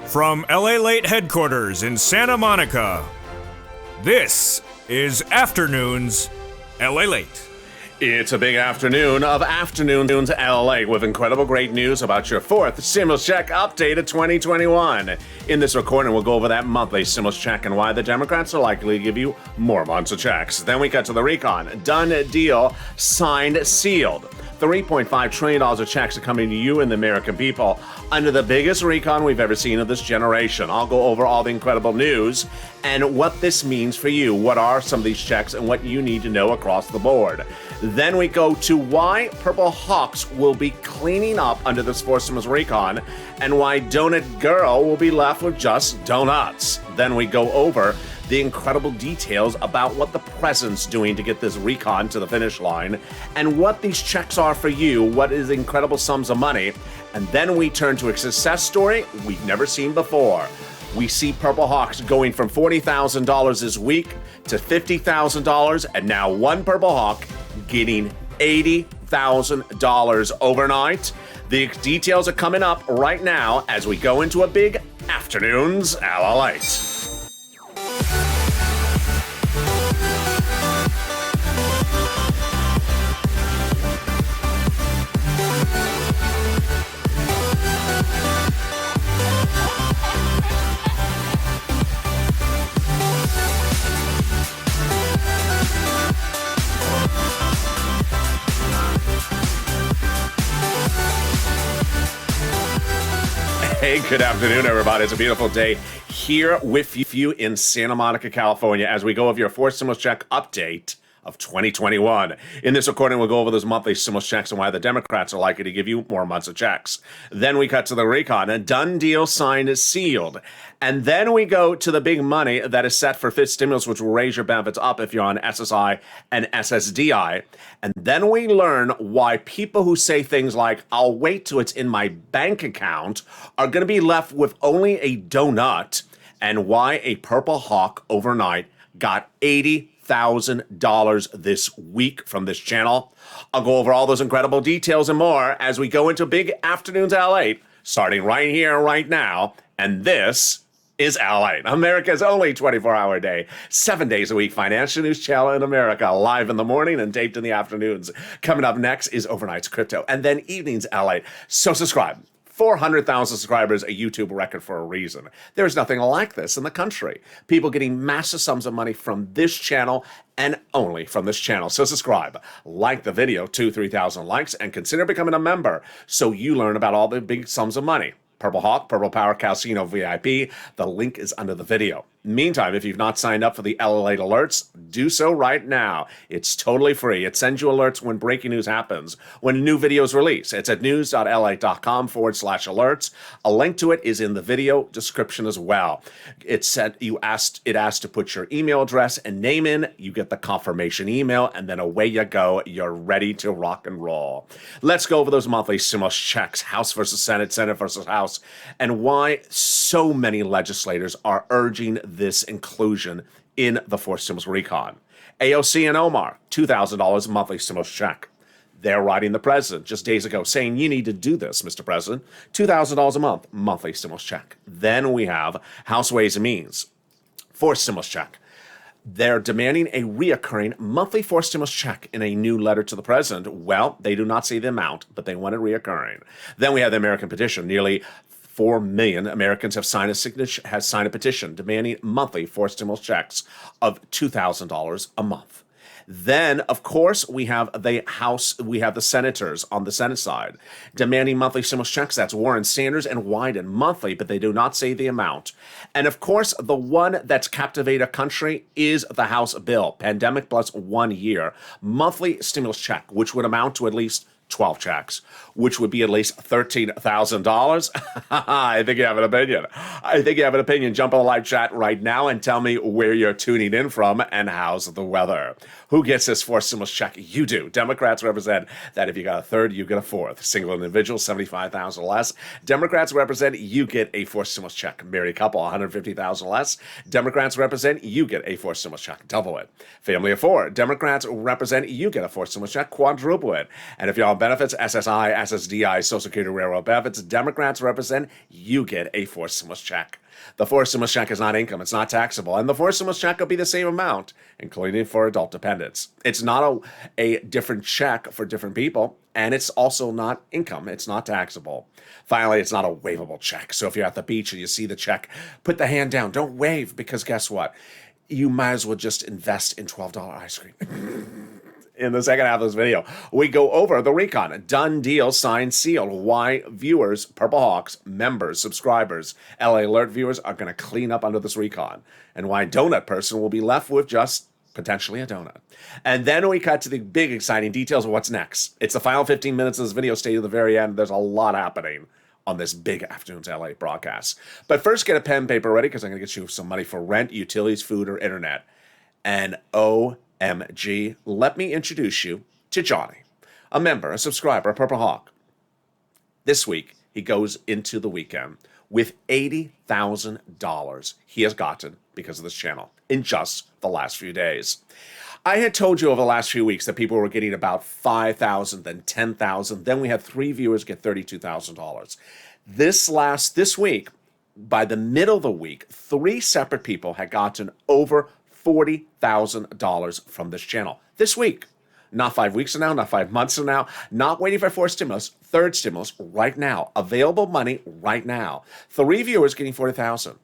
From Lalate headquarters in Santa Monica, this is Afternoons Lalate. It's a big afternoon of Afternoons LA with incredible great news about your fourth stimulus check update of 2021. In this recording, we'll go over that monthly stimulus check and why the Democrats are likely to give you more months of checks. Then we cut to the recon. Done deal, signed, sealed. $3.5 trillion of checks are coming to you and the American people under the biggest recon we've ever seen of this generation. I'll go over all the incredible news and what this means for you. What are some of these checks and what you need to know across the board. Then we go to why Purple Hawks will be cleaning up under this fourth stimulus recon and why Donut Girl will be left with just donuts. Then we go over the incredible details about what the president's doing to get this recon to the finish line and what these checks are for you, what is incredible sums of money. And then we turn to a success story we've never seen before. We see Purple Hawks going from $40,000 this week to $50,000, and now one Purple Hawk getting $80,000 overnight. The details are coming up right now as we go into a big Afternoons Lalate. Hey, good afternoon, everybody. It's a beautiful day here with you in Santa Monica, California, as we go over your fourth stimulus check update of 2021. In this recording, we'll go over those monthly stimulus checks and why the Democrats are likely to give you more months of checks. Then we cut to the recon. A done deal, signed, sealed. And then we go to the big money that is set for fifth stimulus, which will raise your benefits up if you're on SSI and SSDI. And then we learn why people who say things like, I'll wait till it's in my bank account, are going to be left with only a donut, and why a Purple Hawk overnight got $80,000 this week from this channel. I'll go over all those incredible details and more as we go into Big Afternoons Lalate, starting right here, right now. And this is Lalate, America's only 24-hour day, 7 days a week financial news channel in America, live in the morning and taped in the afternoons. Coming up next is Overnight's Crypto, and then Evenings Lalate. So subscribe. 400,000 subscribers, a YouTube record for a reason. There's nothing like this in the country. People getting massive sums of money from this channel and only from this channel. So subscribe, like the video, 3,000 likes, and consider becoming a member so you learn about all the big sums of money. Purple Hawk, Purple Power Casino VIP. The link is under the video. Meantime, if you've not signed up for the Lalate alerts, do so right now. It's totally free. It sends you alerts when breaking news happens, when new videos release. It's at news.lalate.com/alerts. A link to it is in the video description as well. It asks to put your email address and name in. You get the confirmation email, and then away you go. You're ready to rock and roll. Let's go over those monthly stimulus checks, House versus Senate, Senate versus House, and why so many legislators are urging this inclusion in the fourth stimulus recon. AOC and Omar, $2,000 monthly stimulus check. They're writing the president just days ago saying, you need to do this, Mr. President. $2,000 a month, monthly stimulus check. Then we have House Ways and Means, fourth stimulus check. They're demanding a reoccurring monthly fourth stimulus check in a new letter to the president. Well, they do not say the amount, but they want it reoccurring. Then we have the American petition. Nearly 4 million Americans have signed a petition demanding monthly fourth stimulus checks of $2,000 a month. Then, of course, we have the senators on the Senate side demanding monthly stimulus checks. That's Warren, Sanders, and Wyden monthly, but they do not say the amount. And of course, the one that's captivated a country is the House bill, pandemic plus 1 year, monthly stimulus check, which would amount to at least 12 checks, which would be at least $13,000. I think you have an opinion. Jump on the live chat right now and tell me where you're tuning in from and how's the weather. Who gets this fourth stimulus check? You do. Democrats represent that if you got a third, you get a fourth. Single individual, $75,000 less. Democrats represent you get a fourth stimulus check. Married couple, $150,000 less. Democrats represent you get a fourth stimulus check. Double it. Family of four. Democrats represent you get a fourth stimulus check. Quadruple it. And if you're on benefits, SSI, SSDI, Social Security, Railroad benefits. Democrats represent, you get a forced stimulus check. The forced stimulus check is not income. It's not taxable. And the forced stimulus check will be the same amount, including for adult dependents. It's not a different check for different people. And it's also not income. It's not taxable. Finally, it's not a waivable check. So if you're at the beach and you see the check, put the hand down. Don't wave, because guess what? You might as well just invest in $12 ice cream. In the second half of this video, we go over the recon. Done deal, signed, sealed. Why viewers, Purple Hawks, members, subscribers, LA Alert viewers are going to clean up under this recon. And why Donut Person will be left with just potentially a donut. And then we cut to the big exciting details of what's next. It's the final 15 minutes of this video. Stay to the very end. There's a lot happening on this big Afternoons LA broadcast. But first, get a pen and paper ready, because I'm going to get you some money for rent, utilities, food, or internet. And OMG, let me introduce you to Johnny, a member, a subscriber, a Purple Hawk. This week, he goes into the weekend with $80,000 he has gotten because of this channel in just the last few days. I had told you over the last few weeks that people were getting about $5,000, then $10,000. Then we had 3 viewers get $32,000. This week, by the middle of the week, 3 separate people had gotten over $40,000 from this channel this week. Not 5 weeks from now, not 5 months from now, not waiting for fourth stimulus, third stimulus right now. Available money right now. 3 viewers getting $40,000.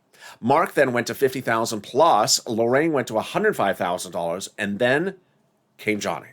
Mark then went to $50,000 plus. Lorraine went to $105,000, and then came Johnny.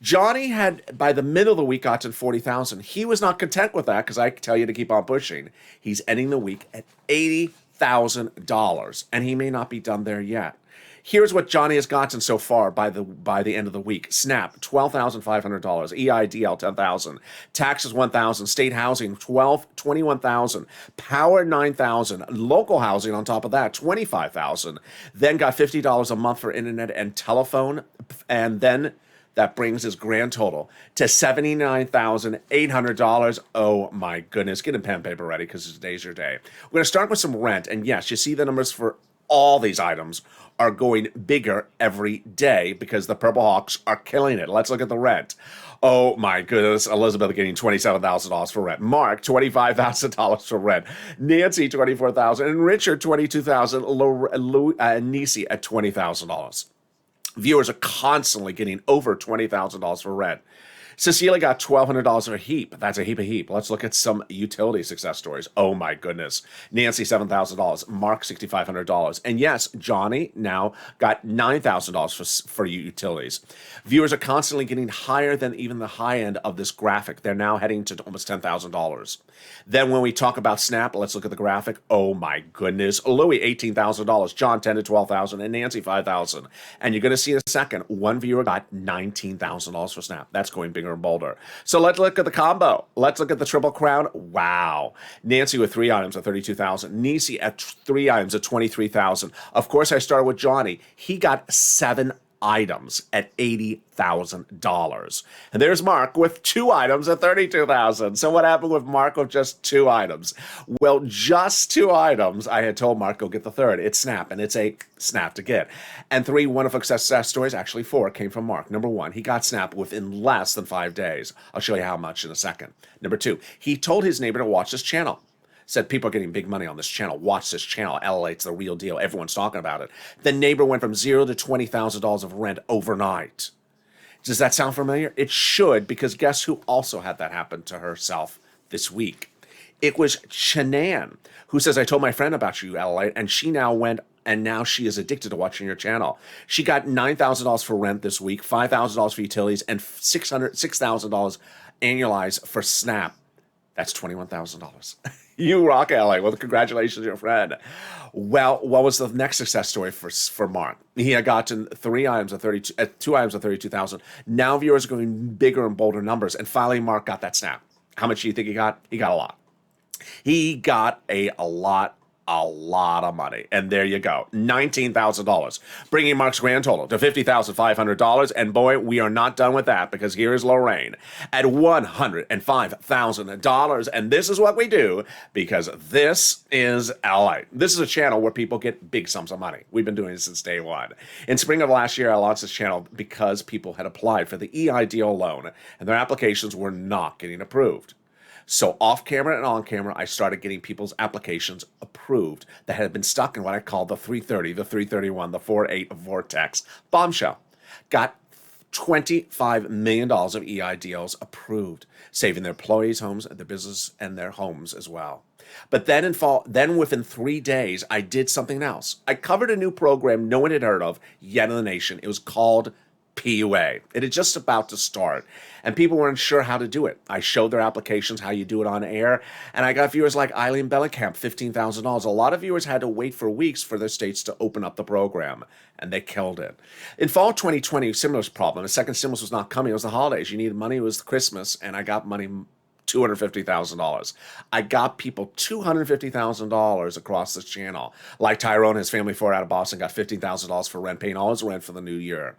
Johnny had, by the middle of the week, gotten $40,000. He was not content with that, because I tell you to keep on pushing. He's ending the week at $80,000, and he may not be done there yet. Here's what Johnny has gotten so far by the end of the week. SNAP, $12,500. EIDL, $10,000. Taxes, $1,000. State housing, $21,000. Power, $9,000. Local housing on top of that, $25,000. Then got $50 a month for internet and telephone. And then that brings his grand total to $79,800. Oh my goodness. Get a pen and paper ready, because today's your day. We're going to start with some rent. And yes, you see the numbers for all these items are going bigger every day, because the Purple Hawks are killing it. Let's look at the rent. Oh my goodness. Elizabeth getting $27,000 for rent. Mark, $25,000 for rent. Nancy, $24,000. And Richard, $22,000. Nisi at $20,000. Viewers are constantly getting over $20,000 for rent. Cecilia got $1,200 a heap. That's a heap of heap. Let's look at some utility success stories. Oh my goodness. Nancy, $7,000. Mark, $6,500. And yes, Johnny now got $9,000 for utilities. Viewers are constantly getting higher than even the high end of this graphic. They're now heading to almost $10,000. Then when we talk about SNAP, let's look at the graphic. Oh my goodness. Louis, $18,000. John, $10,000 to $12,000. And Nancy, $5,000. And you're going to see in a second, one viewer got $19,000 for SNAP. That's going bigger and bolder. So let's look at the combo. Let's look at the Triple Crown. Wow. Nancy with 3 items at $32,000. Nisi at 3 items at $23,000. Of course, I started with Johnny. He got 7 items at $80,000. And there's Mark with 2 items at $32,000. So what happened with Mark with just 2 items? Well, just 2 items. I had told Mark, go get the third. It's SNAP, and it's a SNAP to get. And 3 wonderful success stories, actually 4, came from Mark. Number 1, he got SNAP within less than 5 days. I'll show you how much in a second. Number 2, he told his neighbor to watch this channel. Said, people are getting big money on this channel. Watch this channel. Lalate's the real deal. Everyone's talking about it. The neighbor went from $0 to $20,000 of rent overnight. Does that sound familiar? It should, because guess who also had that happen to herself this week? It was Shanann, who says, I told my friend about you, Lalate, and she now went, and now she is addicted to watching your channel. She got $9,000 for rent this week, $5,000 for utilities, and $6,000 annualized for SNAP. That's $21,000. You rock, LA. Well, congratulations, your friend. Well, what was the next success story for Mark? He had gotten 2 items at $32,000. Now viewers are going bigger and bolder numbers. And finally, Mark got that SNAP. How much do you think he got? He got a lot. He got a lot a lot of money. And there you go, $19,000, bringing Mark's grand total to $50,500. And boy, we are not done with that, because here is Lorraine at $105,000. And this is what we do, because this is LA. This is a channel where people get big sums of money. We've been doing this since day one. In spring of last year, I launched this channel because people had applied for the EIDL loan and their applications were not getting approved. So off camera and on camera, I started getting people's applications approved that had been stuck in what I call the 330, the 331, the 48 vortex bombshell. Got $25 million of EIDLs approved, saving their employees' homes, their business, and their homes as well. But then within 3 days, I did something else. I covered a new program no one had heard of yet in the nation. It was called PUA. It had just about to start, and people weren't sure how to do it. I showed their applications, how you do it on air, and I got viewers like Eileen Bellenkamp, $15,000. A lot of viewers had to wait for weeks for their states to open up the program, and they killed it. In fall 2020, stimulus problem. The second stimulus was not coming. It was the holidays. You needed money. It was Christmas, and I got money, $250,000. I got people $250,000 across this channel. Like Tyrone, his family 4 out of Boston, got $15,000 for rent, paying all his rent for the new year.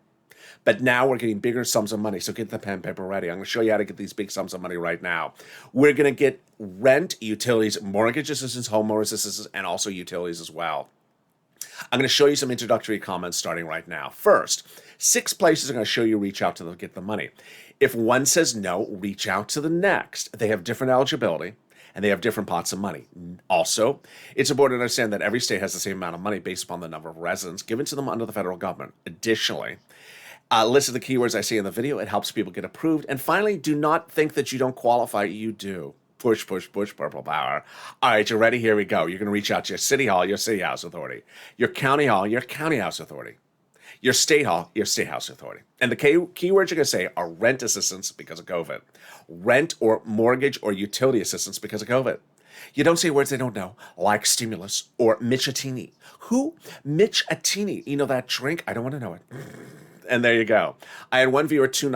But now we're getting bigger sums of money, so get the pen and paper ready. I'm going to show you how to get these big sums of money right now. We're going to get rent, utilities, mortgage assistance, homeowners assistance, and also utilities as well. I'm going to show you some introductory comments starting right now. First, 6 places I'm going to show you reach out to get the money. If one says no, reach out to the next. They have different eligibility, and they have different pots of money. Also, it's important to understand that every state has the same amount of money based upon the number of residents given to them under the federal government. Additionally, listen to the keywords I say in the video. It helps people get approved. And finally, do not think that you don't qualify. You do. Push, push, push, purple power. All right, you're ready? Here we go. You're going to reach out to your city hall, your city house authority, your county hall, your county house authority, your state hall, your state house authority. And the keywords you're going to say are rent assistance because of COVID, rent or mortgage or utility assistance because of COVID. You don't say words they don't know, like stimulus or Mitch-a-teeny. Who? Mitch-a-teeny. You know that drink? I don't want to know it. And there you go. I had one viewer 2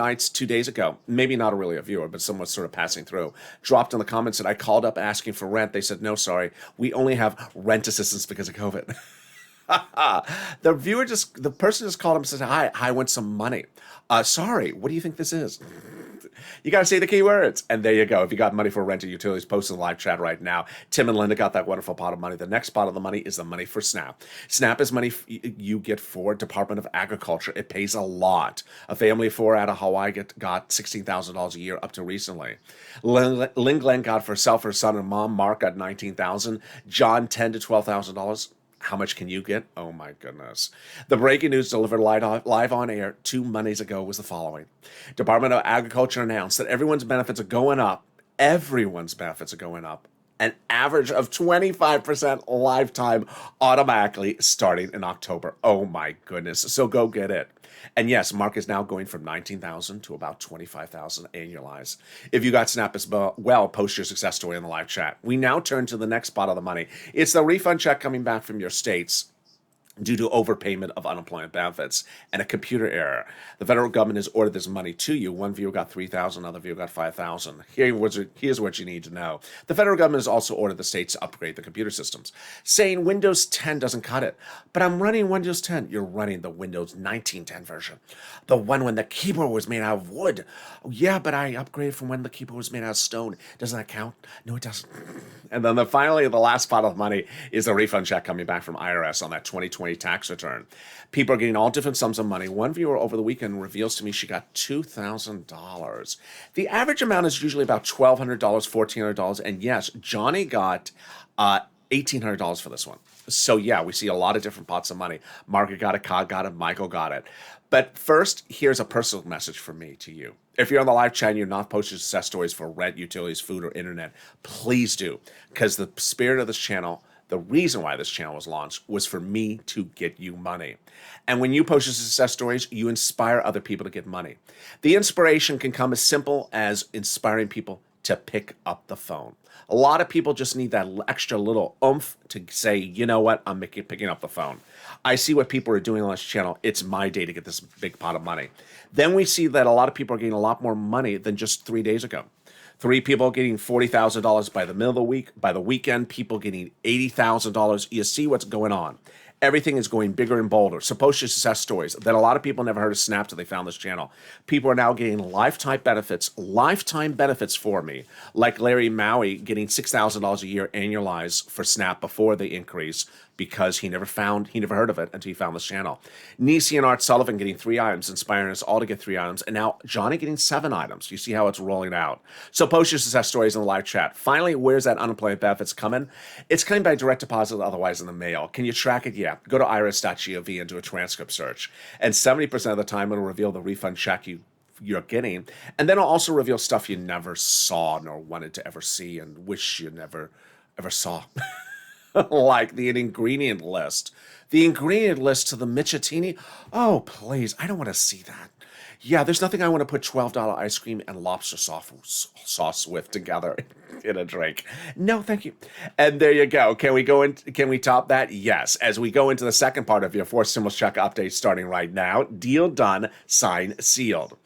days ago, maybe not really a viewer, but someone sort of passing through, dropped in the comments that I called up asking for rent. They said, no, sorry, we only have rent assistance because of COVID. The person just called him and said, hi, I want some money. Sorry, what do you think this is? You got to say the keywords. And there you go. If you got money for rent or utilities, post in the live chat right now. Tim and Linda got that wonderful pot of money. The next pot of the money is the money for SNAP. SNAP is money you get for Department of Agriculture. It pays a lot. A family of 4 out of Hawaii got $16,000 a year up to recently. Lynn Glenn got for herself, her son, and mom. Mark got $19,000. John, $10,000 to $12,000. How much can you get? Oh my goodness. The breaking news delivered live on air 2 Mondays ago was the following. Department of Agriculture announced that everyone's benefits are going up. Everyone's benefits are going up. An average of 25% lifetime automatically starting in October. Oh my goodness. So go get it. And yes, Mark is now going from $19,000 to about $25,000 annualized. If you got SNAP as well, post your success story in the live chat. We now turn to the next pot of the money. It's the refund check coming back from your states due to overpayment of unemployment benefits and a computer error. The federal government has ordered this money to you. One viewer got $3,000, another viewer got $5,000. Here's what you need to know. The federal government has also ordered the states to upgrade the computer systems, saying Windows 10 doesn't cut it. But I'm running Windows 10. You're running the Windows 1910 version, the one when the keyboard was made out of wood. Oh, yeah, but I upgraded from when the keyboard was made out of stone. Doesn't that count? No, it doesn't. And then finally, the last pot of money is the refund check coming back from IRS on that 2020 tax return. People are getting all different sums of money. One viewer over the weekend reveals to me she got $2,000. The average amount is usually about $1,200, $1,400. And yes, Johnny got $1,800 for this one. So yeah, we see a lot of different pots of money. Margaret got it, Cog got it, Michael got it. But first, here's a personal message from me to you. If you're on the live chat and you're not posting success stories for rent, utilities, food, or internet, please do. Because the spirit of this channel, the reason why this channel was launched, was for me to get you money. And when you post your success stories, you inspire other people to get money. The inspiration can come as simple as inspiring people to pick up the phone. A lot of people just need that extra little oomph to say, you know what, I'm picking up the phone. I see what people are doing on this channel. It's my day to get this big pot of money. Then we see that a lot of people are getting a lot more money than just 3 days ago. 3 people getting $40,000 by the middle of the week. By the weekend, people getting $80,000. You see what's going on. Everything is going bigger and bolder. So post your success stories that a lot of people never heard of Snap till they found this channel. People are now getting lifetime benefits for me, like Larry Maui getting $6,000 a year annualized for Snap before the increase because he never heard of it until he found this channel. Nisi and Art Sullivan getting 3 items, inspiring us all to get 3 items, and now Johnny getting 7 items. You see how it's rolling out. So post your success stories in the live chat. Finally, where's that unemployment benefits coming? It's coming by direct deposit, otherwise in the mail. Can you track it? Yeah. Go to iris.gov and do a transcript search. And 70% of the time, it'll reveal the refund check you're getting. And then it'll also reveal stuff you never saw nor wanted to ever see and wish you never ever saw. Like the ingredient list. The ingredient list to the Michatini. Oh, please. I don't want to see that. Yeah, there's nothing I want to put $12 ice cream and lobster sauce with together in a drink. No, thank you. And there you go. Can we top that? Yes. As we go into the second part of your forced stimulus check update starting right now. Deal done, signed, sealed.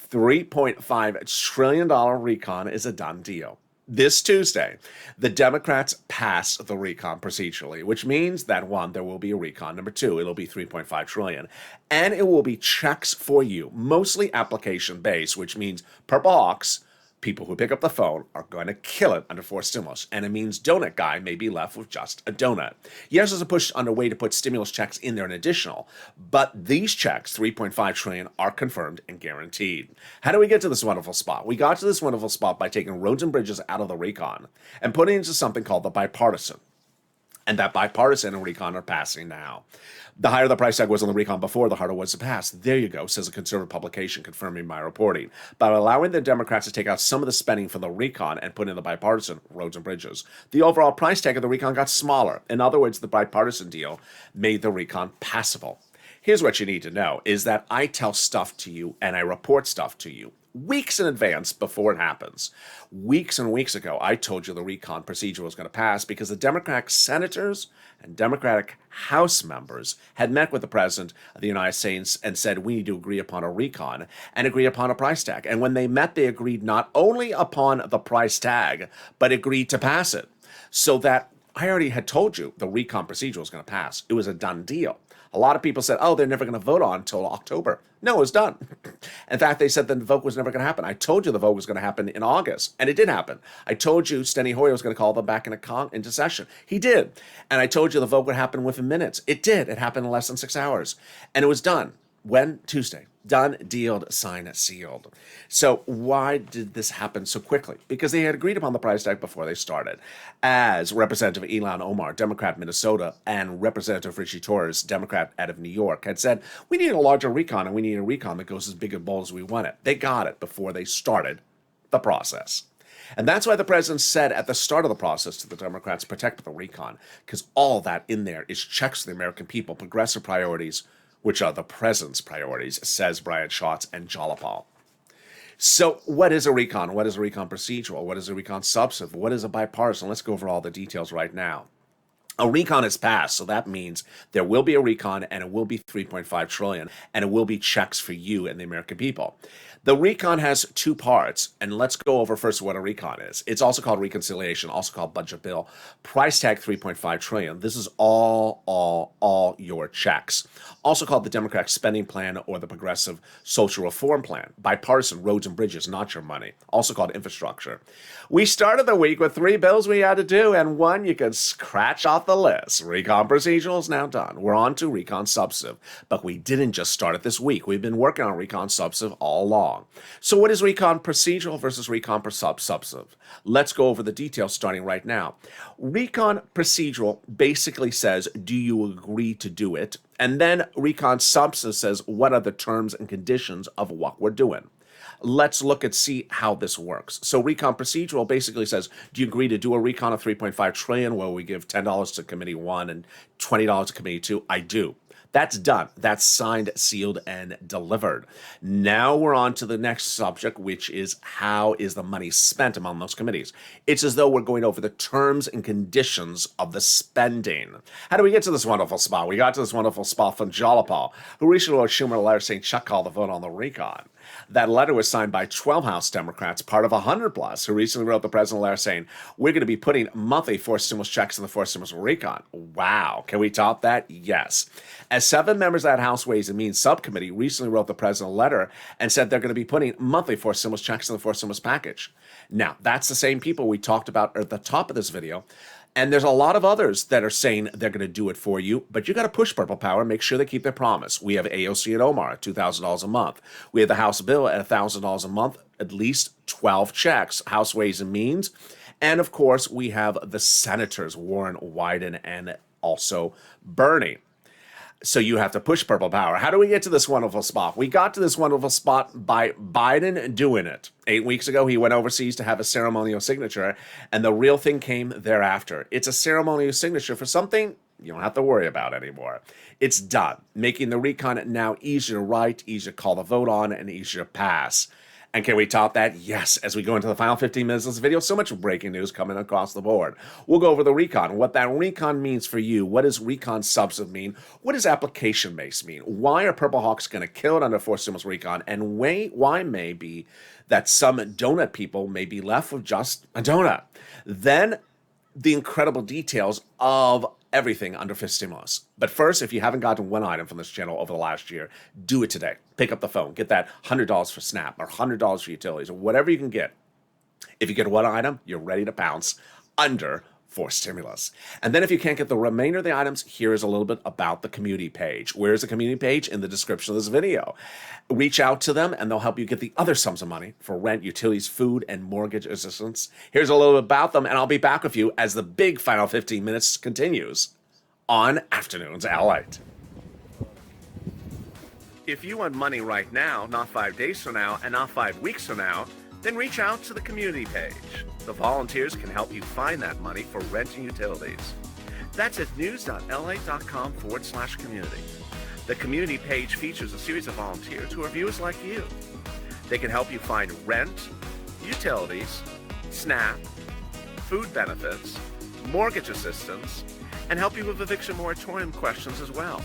$3.5 trillion recon is a done deal. This Tuesday, the Democrats passed the recon procedurally, which means that 1, there will be a recon. Number 2, it'll be $3.5 trillion. And it will be checks for you, mostly application-based, which means Purple Hawks, people who pick up the phone, are going to kill it under forced stimulus. And it means Donut Guy may be left with just a donut. Yes, there's a push underway to put stimulus checks in there in additional, but these checks, $3.5 trillion, are confirmed and guaranteed. How do we get to this wonderful spot? We got to this wonderful spot by taking roads and bridges out of the recon and putting it into something called the bipartisan. And that bipartisan and recon are passing now. The higher the price tag was on the recon before, the harder it was to pass. There you go, says a conservative publication confirming my reporting. By allowing the Democrats to take out some of the spending from the recon and put in the bipartisan roads and bridges, the overall price tag of the recon got smaller. In other words, the bipartisan deal made the recon passable. Here's what you need to know, is that I tell stuff to you and I report stuff to you weeks in advance before it happens. Weeks and weeks ago, I told you the recon procedure was going to pass because the Democratic senators and Democratic House members had met with the President of the United States and said, we need to agree upon a recon and agree upon a price tag. And when they met, they agreed not only upon the price tag, but agreed to pass it. So that I already had told you the recon procedure was going to pass. It was a done deal. A lot of people said, oh, they're never going to vote on until October. No, it was done. In fact, they said the vote was never going to happen. I told you the vote was going to happen in August, and it did happen. I told you Steny Hoyer was going to call them back into session. He did. And I told you the vote would happen within minutes. It did. It happened in less than 6 hours. And it was done. When? Tuesday. Done, dealed, signed, sealed. So why did this happen so quickly? Because they had agreed upon the price tag before they started. As Representative Ilhan Omar, Democrat, Minnesota, and Representative Richie Torres, Democrat out of New York, had said, we need a larger recon, and we need a recon that goes as big and bold as we want it. They got it before they started the process. And that's why the president said at the start of the process to the Democrats, protect the recon, because all that in there is checks to the American people, progressive priorities, which are the president's priorities, says Brian Schatz and Jalopal. So what is a recon? What is a recon procedural? What is a recon substantive? What is a bipartisan? Let's go over all the details right now. A recon is passed, so that means there will be a recon and it will be $3.5 trillion and it will be checks for you and the American people. The recon has 2 parts, and let's go over first what a recon is. It's also called reconciliation, also called budget bill. Price tag $3.5 trillion. This is all your checks. Also called the Democratic spending plan or the progressive social reform plan. Bipartisan, roads and bridges, not your money. Also called infrastructure. We started the week with 3 bills we had to do, and 1 you can scratch off the list. Recon procedural is now done. We're on to recon substantive, but we didn't just start it this week. We've been working on recon substantive all along. So what is recon procedural versus recon substantive? Let's go over the details starting right now. Recon procedural basically says, do you agree to do it? And then recon substantive says, what are the terms and conditions of what we're doing? Let's look and see how this works. So recon procedural basically says, do you agree to do a recon of $3.5 trillion where we give $10 to Committee 1 and $20 to Committee 2? I do. That's done. That's signed, sealed, and delivered. Now we're on to the next subject, which is how is the money spent among those committees? It's as though we're going over the terms and conditions of the spending. How do we get to this wonderful spot? We got to this wonderful spot from Jalopal, who recently wrote Schumer a letter saying Chuck called the vote on the recon. That letter was signed by 12 House Democrats, part of 100 plus, who recently wrote the president a letter saying, we're going to be putting monthly forced stimulus checks in the forced stimulus recon. Wow. Can we top that? Yes. As 7 members of that House Ways and Means subcommittee recently wrote the president a letter and said they're going to be putting monthly forced stimulus checks in the forced stimulus package. Now, that's the same people we talked about at the top of this video. And there's a lot of others that are saying they're going to do it for you, but you got to push Purple Power and make sure they keep their promise. We have AOC and Omar at $2,000 a month. We have the House bill at $1,000 a month, at least 12 checks, House Ways and Means. And of course, we have the senators, Warren, Wyden, and also Bernie. So you have to push Purple Power. How do we get to this wonderful spot? We got to this wonderful spot by Biden doing it. 8 weeks ago, he went overseas to have a ceremonial signature, and the real thing came thereafter. It's a ceremonial signature for something you don't have to worry about anymore. It's done, making the recon now easier to write, easier to call the vote on, and easier to pass. And can we top that? Yes, as we go into the final 15 minutes of this video, so much breaking news coming across the board. We'll go over the recon, what that recon means for you. What does recon substantive mean? What does application base mean? Why are Purple Hawks going to kill it under forced stimulus recon? And why may be that some donut people may be left with just a donut? Then the incredible details of everything under fifth stimulus. But first, if you haven't gotten one item from this channel over the last year, do it today. Pick up the phone, get that $100 for SNAP or $100 for utilities or whatever you can get. If you get one item, you're ready to pounce under forced stimulus. And then if you can't get the remainder of the items, here is a little bit about the community page. Where's the community page? In the description of this video. Reach out to them and they'll help you get the other sums of money for rent, utilities, food, and mortgage assistance. Here's a little bit about them, and I'll be back with you as the big final 15 minutes continues on Afternoons at Lalate. If you want money right now, not 5 days from now, and not 5 weeks from now, then reach out to the community page. The volunteers can help you find that money for rent and utilities. That's at news.la.com/community. The community page features a series of volunteers who are viewers like you. They can help you find rent, utilities, SNAP, food benefits, mortgage assistance, and help you with eviction moratorium questions as well.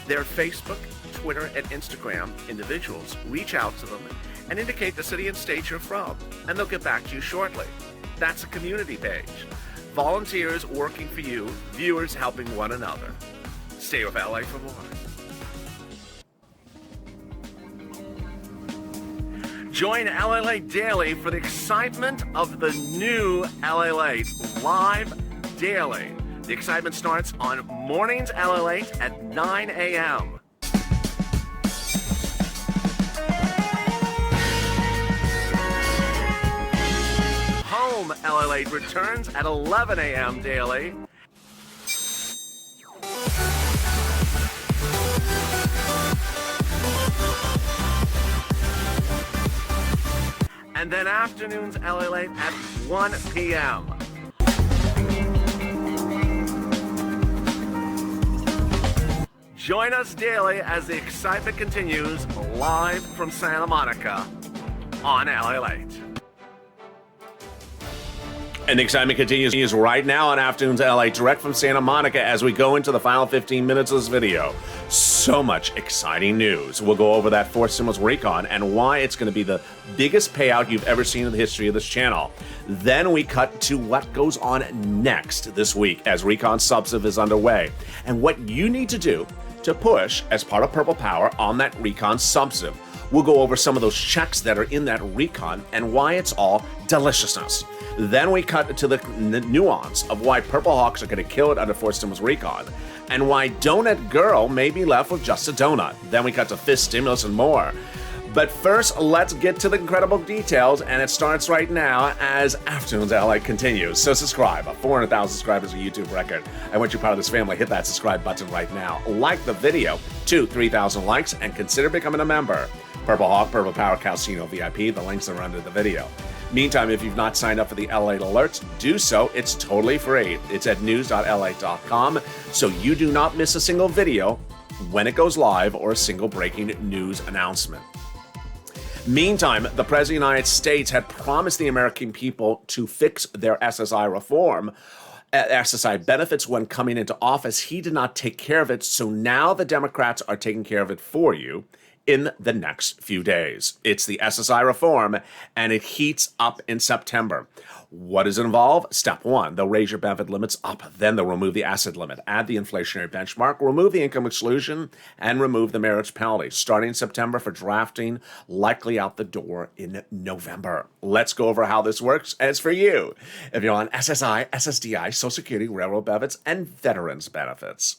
Their Facebook, Twitter, and Instagram individuals reach out to them and indicate the city and state you're from, and they'll get back to you shortly. That's a community page. Volunteers working for you, viewers helping one another. Stay with LA for more. Join Lalate Daily for the excitement of the new Lalate live daily. The excitement starts on mornings Lalate at 9 a.m. Home Lalate returns at 11 a.m. daily. And then afternoons Lalate at 1 p.m. Join us daily as the excitement continues live from Santa Monica on Lalate. And the excitement continues right now on Afternoons LA, direct from Santa Monica as we go into the final 15 minutes of this video. So much exciting news. We'll go over that forced stimulus recon and why it's going to be the biggest payout you've ever seen in the history of this channel. Then we cut to what goes on next this week as recon substantive is underway and what you need to do to push as part of Purple Power on that recon substantive. We'll go over some of those checks that are in that recon and why it's all deliciousness. Then we cut to the nuance of why Purple Hawks are going to kill it under forced stimulus recon and why Donut Girl may be left with just a donut. Then we cut to fifth stimulus and more. But first, let's get to the incredible details, and it starts right now as Afternoons LA continues. So subscribe. 400,000 subscribers is a YouTube record. I want you part of this family. Hit that subscribe button right now. Like the video to 3,000 likes and consider becoming a member. Purple Hawk, Purple Power Casino VIP. The links are under the video. Meantime, if you've not signed up for the LA alerts, do so. It's totally free. It's at news.la.com, so you do not miss a single video when it goes live or a single breaking news announcement. Meantime, the President of the United States had promised the American people to fix their SSI reform, SSI benefits when coming into office. He did not take care of it, so now the Democrats are taking care of it for you. in the next few days. It's the SSI reform, and it heats up in September. What does it involve? Step one, they'll raise your benefit limits up. Then they'll remove the asset limit, add the inflationary benchmark, remove the income exclusion, and remove the marriage penalty. Starting in September for drafting, likely out the door in November. Let's go over how this works as for you. If you're on SSI, SSDI, Social Security, railroad benefits, and veterans benefits.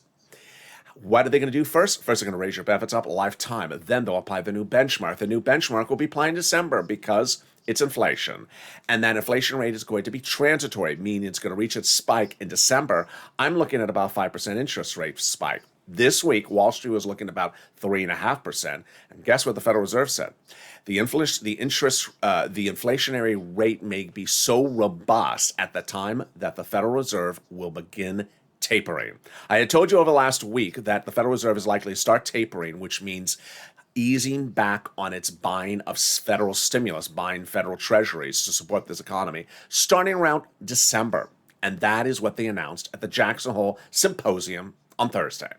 What are they going to do first? First, they're going to raise your benefits up a lifetime. Then they'll apply the new benchmark. The new benchmark will be applied in December because it's inflation. And that inflation rate is going to be transitory, meaning it's going to reach its spike in December. I'm looking at about 5% interest rate spike. This week, Wall Street was looking at about 3.5%. And guess what the Federal Reserve said? The inflationary rate may be so robust at the time that the Federal Reserve will begin tapering. I had told you over the last week that the Federal Reserve is likely to start tapering, which means easing back on its buying of federal stimulus, buying federal treasuries to support this economy, starting around December. And that is what they announced at the Jackson Hole Symposium on Thursday.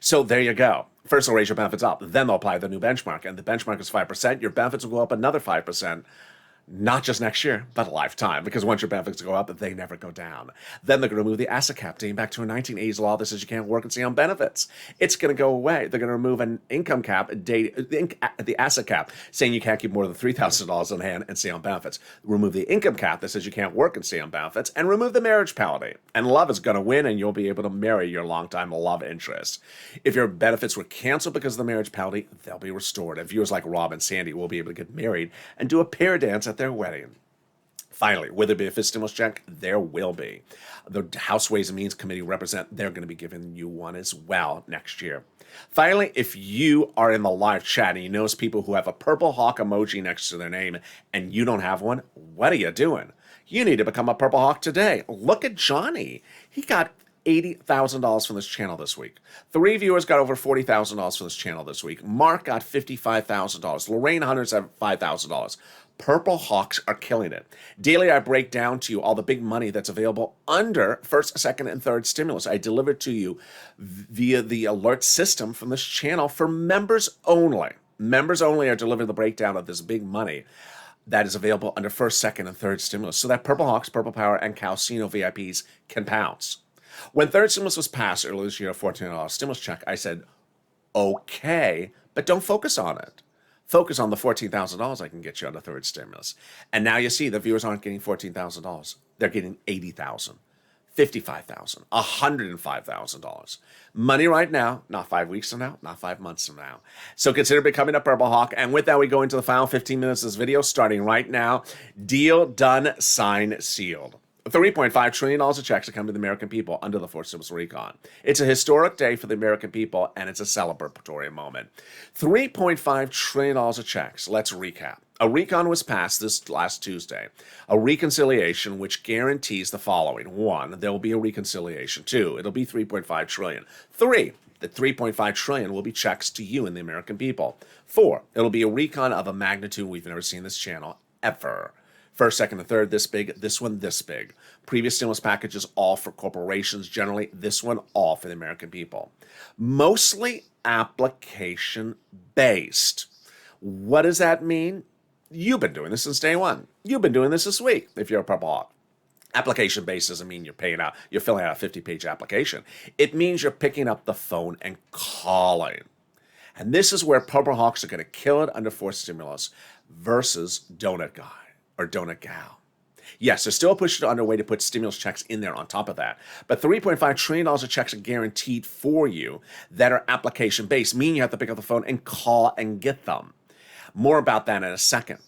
So there you go. First, they'll raise your benefits up. Then they'll apply the new benchmark. And the benchmark is 5%. Your benefits will go up another 5%. Not just next year, but a lifetime, because once your benefits go up, they never go down. Then they're going to remove the asset cap, dating back to a 1980s law that says you can't work and stay on benefits. It's going to go away. They're going to remove an income cap, the asset cap, saying you can't keep more than $3,000 in hand and stay on benefits. Remove the income cap that says you can't work and stay on benefits, and remove the marriage penalty. And love is going to win, and you'll be able to marry your longtime love interest. If your benefits were canceled because of the marriage penalty, they'll be restored. And viewers like Rob and Sandy will be able to get married and do a pair dance at their wedding. Finally, will there be a fifth stimulus check? There will be. The House Ways and Means Committee they're going to be giving you one as well next year. Finally, if you are in the live chat and you notice people who have a purple hawk emoji next to their name and you don't have one, what are you doing? You need to become a purple hawk today. Look at Johnny. He got $80,000 from this channel this week. 3 viewers got over $40,000 from this channel this week. Mark got $55,000. Lorraine Hunters have $5,000. Purple Hawks are killing it. Daily, I break down to you all the big money that's available under first, second, and third stimulus. I deliver to you via the alert system from this channel for members only. Members only are delivering the breakdown of this big money that is available under first, second, and third stimulus so that Purple Hawks, Purple Power, and Calcino VIPs can pounce. When third stimulus was passed earlier this year, a $14 stimulus check, I said, okay, but don't focus on it. Focus on the $14,000 I can get you on the third stimulus. And now you see the viewers aren't getting $14,000. They're getting $80,000, $55,000, $105,000. Money right now, not 5 weeks from now, not 5 months from now. So consider becoming a Purple Hawk. And with that, we go into the final 15 minutes of this video, starting right now. Deal done, signed, sealed. $3.5 trillion of checks are coming to the American people under the fourth stimulus recon. It's a historic day for the American people, and it's a celebratory moment. $3.5 trillion of checks. Let's recap. A recon was passed this last Tuesday, a reconciliation which guarantees the following. 1, there will be a reconciliation. 2, it'll be $3.5 trillion. 3, the $3.5 trillion will be checks to you and the American people. 4, it'll be a recon of a magnitude we've never seen this channel ever. First, second, and third, this big. This one, this big. Previous stimulus packages, all for corporations. Generally, this one, all for the American people. Mostly application-based. What does that mean? You've been doing this since day one. You've been doing this week, if you're a Purple Hawk. Application-based doesn't mean you're filling out a 50-page application. It means you're picking up the phone and calling. And this is where Purple Hawks are going to kill it under fourth stimulus versus Donut Guy or Donut Gal. Yes, there's still a push underway to put stimulus checks in there on top of that. But $3.5 trillion of checks are guaranteed for you that are application-based, meaning you have to pick up the phone and call and get them. More about that in a second.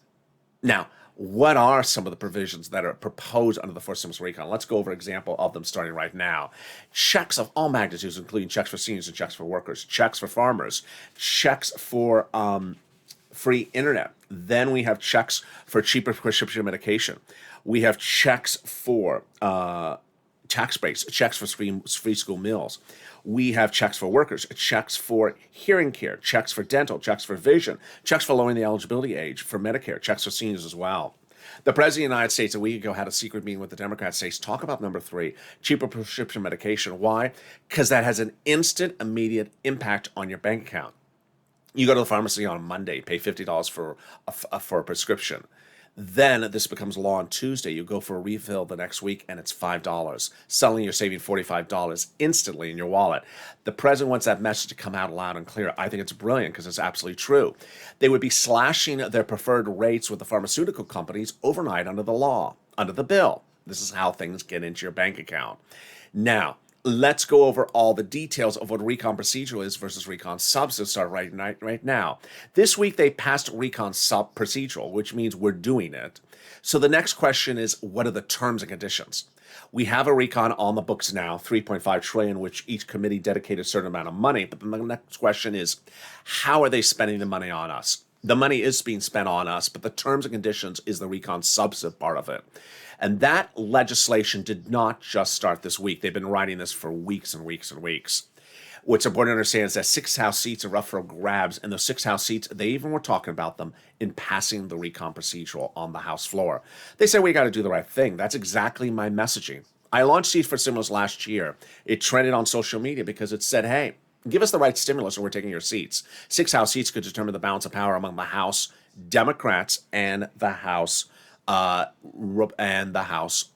Now, what are some of the provisions that are proposed under the fourth stimulus recon? Let's go over an example of them starting right now. Checks of all magnitudes, including checks for seniors and checks for workers, checks for farmers, checks for free internet. Then we have checks for cheaper prescription medication. We have checks for tax breaks, checks for free school meals. We have checks for workers, checks for hearing care, checks for dental, checks for vision, checks for lowering the eligibility age for Medicare, checks for seniors as well. The President of the United States a week ago had a secret meeting with the Democrats. States talk about number 3, cheaper prescription medication. Why? Because that has an instant, immediate impact on your bank account. You go to the pharmacy on Monday, pay $50 for a prescription. Then this becomes law on Tuesday. You go for a refill the next week and it's $5. Suddenly you're saving $45 instantly in your wallet. The president wants that message to come out loud and clear. I think it's brilliant because it's absolutely true. They would be slashing their preferred rates with the pharmaceutical companies overnight under the law, under the bill. This is how things get into your bank account. Now, let's go over all the details of what recon procedural is versus recon substantive start right now. This week they passed recon sub procedural, which means we're doing it. So the next question is, what are the terms and conditions? We have a recon on the books now, 3.5 trillion, which each committee dedicated a certain amount of money. But the next question is, how are they spending the money on us? The money is being spent on us, but the terms and conditions is the recon substantive part of it. And that legislation did not just start this week. They've been writing this for weeks and weeks and weeks. What's important to understand is that 6 House seats are up for grabs, and those 6 House seats, they even were talking about them in passing the recon procedural on the House floor. They said we got to do the right thing. That's exactly my messaging. I launched Seats for Stimulus last year. It trended on social media because it said, hey, give us the right stimulus or we're taking your seats. 6 House seats could determine the balance of power among the House Democrats and the House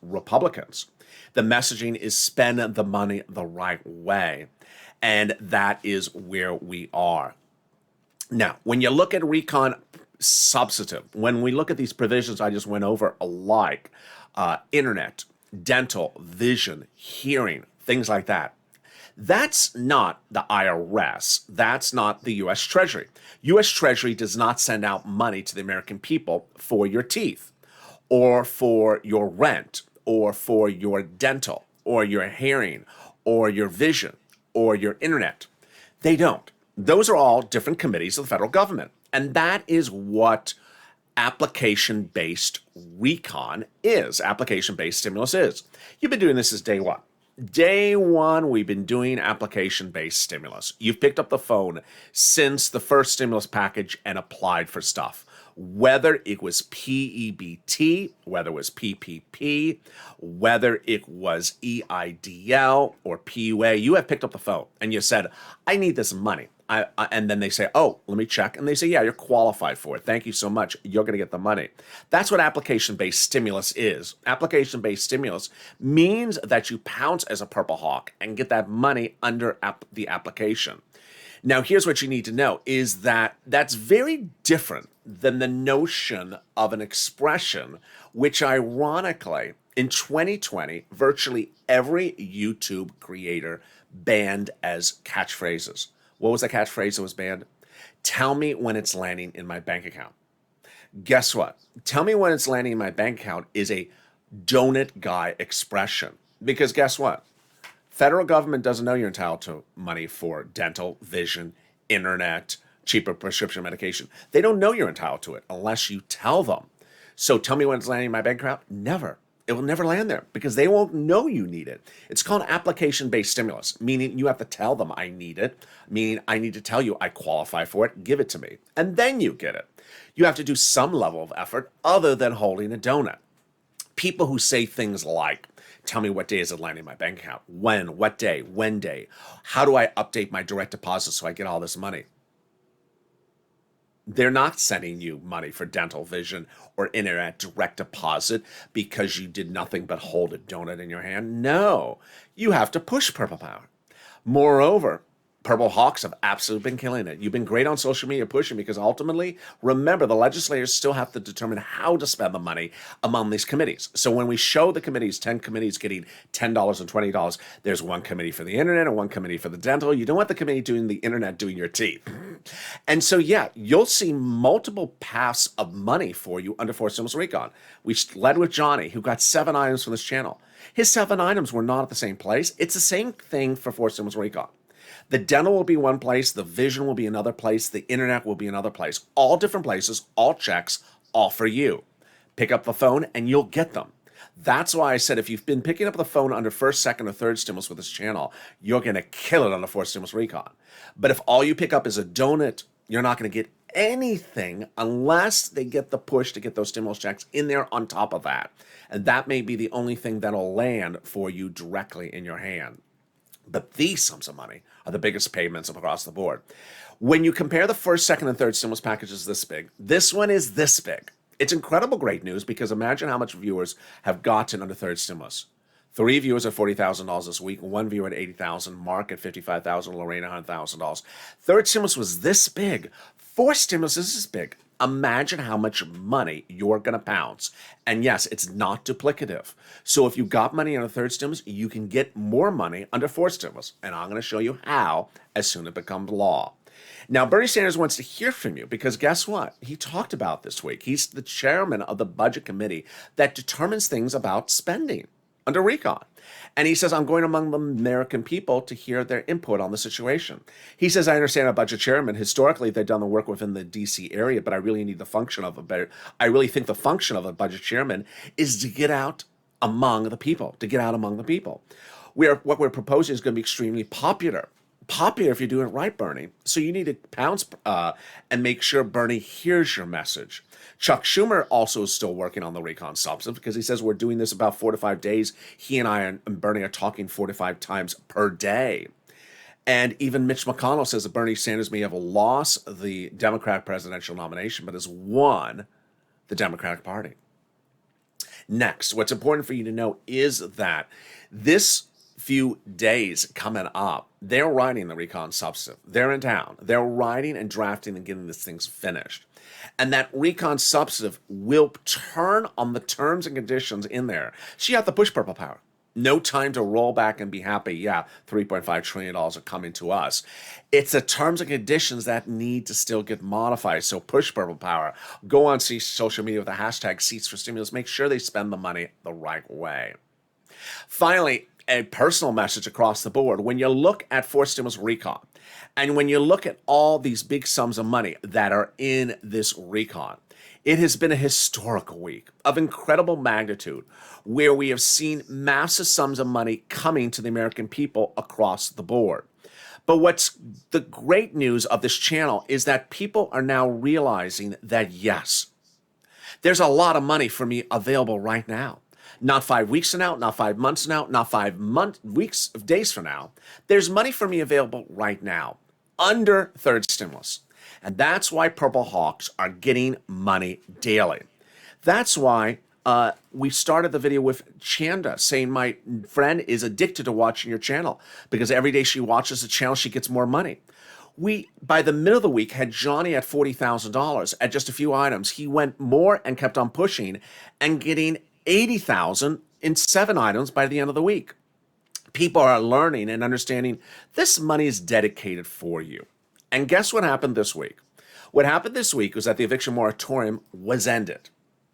Republicans. The messaging is spend the money the right way. And that is where we are. Now, when you look at recon substantive, when we look at these provisions I just went over, alike, internet, dental, vision, hearing, things like that, that's not the IRS. That's not the U.S. Treasury. U.S. Treasury does not send out money to the American people for your teeth, or for your rent, or for your dental, or your hearing, or your vision, or your internet. They don't. Those are all different committees of the federal government. And that is what application-based recon is, application-based stimulus is. You've been doing this since day one. Day one, we've been doing application-based stimulus. You've picked up the phone since the first stimulus package and applied for stuff. Whether it was PEBT, whether it was PPP, whether it was EIDL or PUA, you have picked up the phone and you said, I need this money. And then they say, oh, let me check. And they say, yeah, you're qualified for it. Thank you so much. You're going to get the money. That's what application-based stimulus is. Application-based stimulus means that you pounce as a purple hawk and get that money under the application. Now, here's what you need to know is that that's very different than the notion of an expression, which ironically, in 2020, virtually every YouTube creator banned as catchphrases. What was the catchphrase that was banned? Tell me when it's landing in my bank account. Guess what? Tell me when it's landing in my bank account is a donut guy expression. Because guess what? Federal government doesn't know you're entitled to money for dental, vision, internet, cheaper prescription medication. They don't know you're entitled to it unless you tell them. So tell me when it's landing in my bank account? Never. It will never land there because they won't know you need it. It's called application-based stimulus, meaning you have to tell them I need it, meaning I need to tell you I qualify for it, give it to me, and then you get it. You have to do some level of effort other than holding a donut. People who say things like, tell me what day is it landing in my bank account, when, what day, when day, how do I update my direct deposit so I get all this money? They're not sending you money for dental, vision, or internet direct deposit because you did nothing but hold a donut in your hand. No, you have to push Purple Power. Moreover, Purple Hawks have absolutely been killing it. You've been great on social media pushing because ultimately, remember, the legislators still have to determine how to spend the money among these committees. So when we show the committees, 10 committees getting $10 and $20, there's one committee for the internet and one committee for the dental. You don't want the committee doing the internet doing your teeth. And so, yeah, you'll see multiple paths of money for you under Forced Stimulus Recon. We led with Johnny, who got 7 items from this channel. His 7 items were not at the same place. It's the same thing for Forced Stimulus Recon. The dental will be one place, the vision will be another place, the internet will be another place. All different places, all checks, all for you. Pick up the phone and you'll get them. That's why I said if you've been picking up the phone under first, second, or third stimulus with this channel, you're going to kill it on the Forced Stimulus Recon. But if all you pick up is a donut, you're not going to get anything unless they get the push to get those stimulus checks in there on top of that. And that may be the only thing that'll land for you directly in your hand. But these sums of money are the biggest payments across the board. When you compare the first, second, and third stimulus packages this big, this one is this big. It's incredible great news because imagine how much viewers have gotten under third stimulus. 3 viewers at $40,000 this week, 1 viewer at $80,000, Mark at $55,000, Lorraine $100,000. Third stimulus was this big. Fourth stimulus is this big. Imagine how much money you're going to pounce. And yes, it's not duplicative. So if you got money under third stimulus, you can get more money under fourth stimulus. And I'm going to show you how as soon as it becomes law. Now, Bernie Sanders wants to hear from you because guess what? He talked about this week. He's the chairman of the budget committee that determines things about spending under recon. And he says, I'm going among the American people to hear their input on the situation. He says, I understand a budget chairman. Historically, they've done the work within the D.C. area, but I really need the function of a better. I really think the function of a budget chairman is to get out among the people, What we're proposing is going to be extremely popular if you do it right, Bernie. So you need to pounce and make sure Bernie hears your message. Chuck Schumer also is still working on the recon substance because he says we're doing this about 4 to 5 days. He and I and Bernie are talking 4 to 5 times per day. And even Mitch McConnell says that Bernie Sanders may have lost the Democratic presidential nomination, but has won the Democratic Party. Next, what's important for you to know is that this few days coming up, they're writing the recon substantive. They're in town. They're writing and drafting and getting these things finished. And that recon substantive will turn on the terms and conditions in there. So you have to push purple power. No time to roll back and be happy. Yeah, $3.5 trillion are coming to us. It's the terms and conditions that need to still get modified. So push purple power. Go on social media with the hashtag Seats for Stimulus. Make sure they spend the money the right way. Finally, a personal message across the board. When you look at fourth stimulus recon, and when you look at all these big sums of money that are in this recon, it has been a historical week of incredible magnitude where we have seen massive sums of money coming to the American people across the board. But what's the great news of this channel is that people are now realizing that, yes, there's a lot of money for me available right now. Not 5 weeks from now, not 5 months from now, not 5 days from now. There's money for me available right now under third stimulus. And that's why Purple Hawks are getting money daily. That's why we started the video with Chanda saying my friend is addicted to watching your channel because every day she watches the channel, she gets more money. We, by the middle of the week, had Johnny at $40,000 at just a few items. He went more and kept on pushing and getting $80,000 in 7 items by the end of the week. People are learning and understanding this money is dedicated for you. And guess what happened this week? What happened this week was that the eviction moratorium was ended.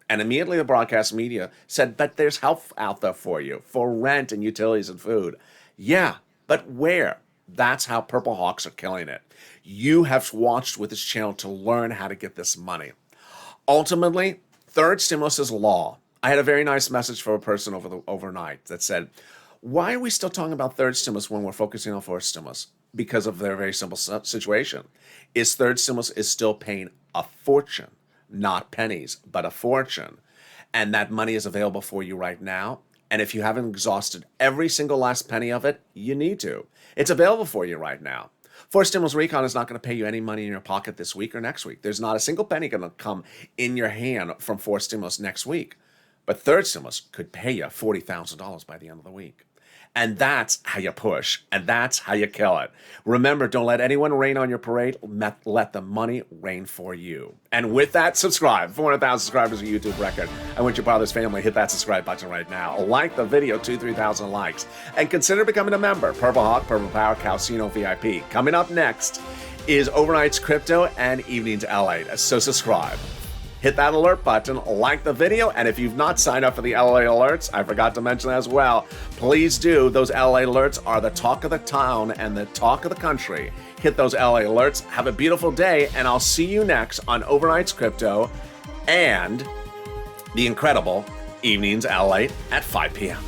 And immediately the broadcast media said, but there's help out there for you, for rent and utilities and food. Yeah, but where? That's how Purple Hawks are killing it. You have watched with this channel to learn how to get this money. Ultimately, third stimulus is law. I had a very nice message for a person overnight that said, why are we still talking about third stimulus when we're focusing on fourth stimulus? Because of their very simple situation. Third stimulus is still paying a fortune, not pennies, but a fortune. And that money is available for you right now. And if you haven't exhausted every single last penny of it, you need to. It's available for you right now. Fourth stimulus recon is not going to pay you any money in your pocket this week or next week. There's not a single penny going to come in your hand from fourth stimulus next week. But third stimulus could pay you $40,000 by the end of the week. And that's how you push, and that's how you kill it. Remember, don't let anyone rain on your parade. Let the money rain for you. And with that, subscribe. 400,000 subscribers, a YouTube record. I want your father's family. Hit that subscribe button right now. Like the video, 2,000-3,000 likes. And consider becoming a member. Purple Hawk, Purple Power, Calcino VIP. Coming up next is Overnight's Crypto and Evening's Lalate. So subscribe. Hit that alert button, like the video, and if you've not signed up for the LA alerts, I forgot to mention that as well, please do. Those LA alerts are the talk of the town and the talk of the country. Hit those LA alerts. Have a beautiful day, and I'll see you next on Overnight's Crypto and the incredible Evenings Lalate at 5 p.m.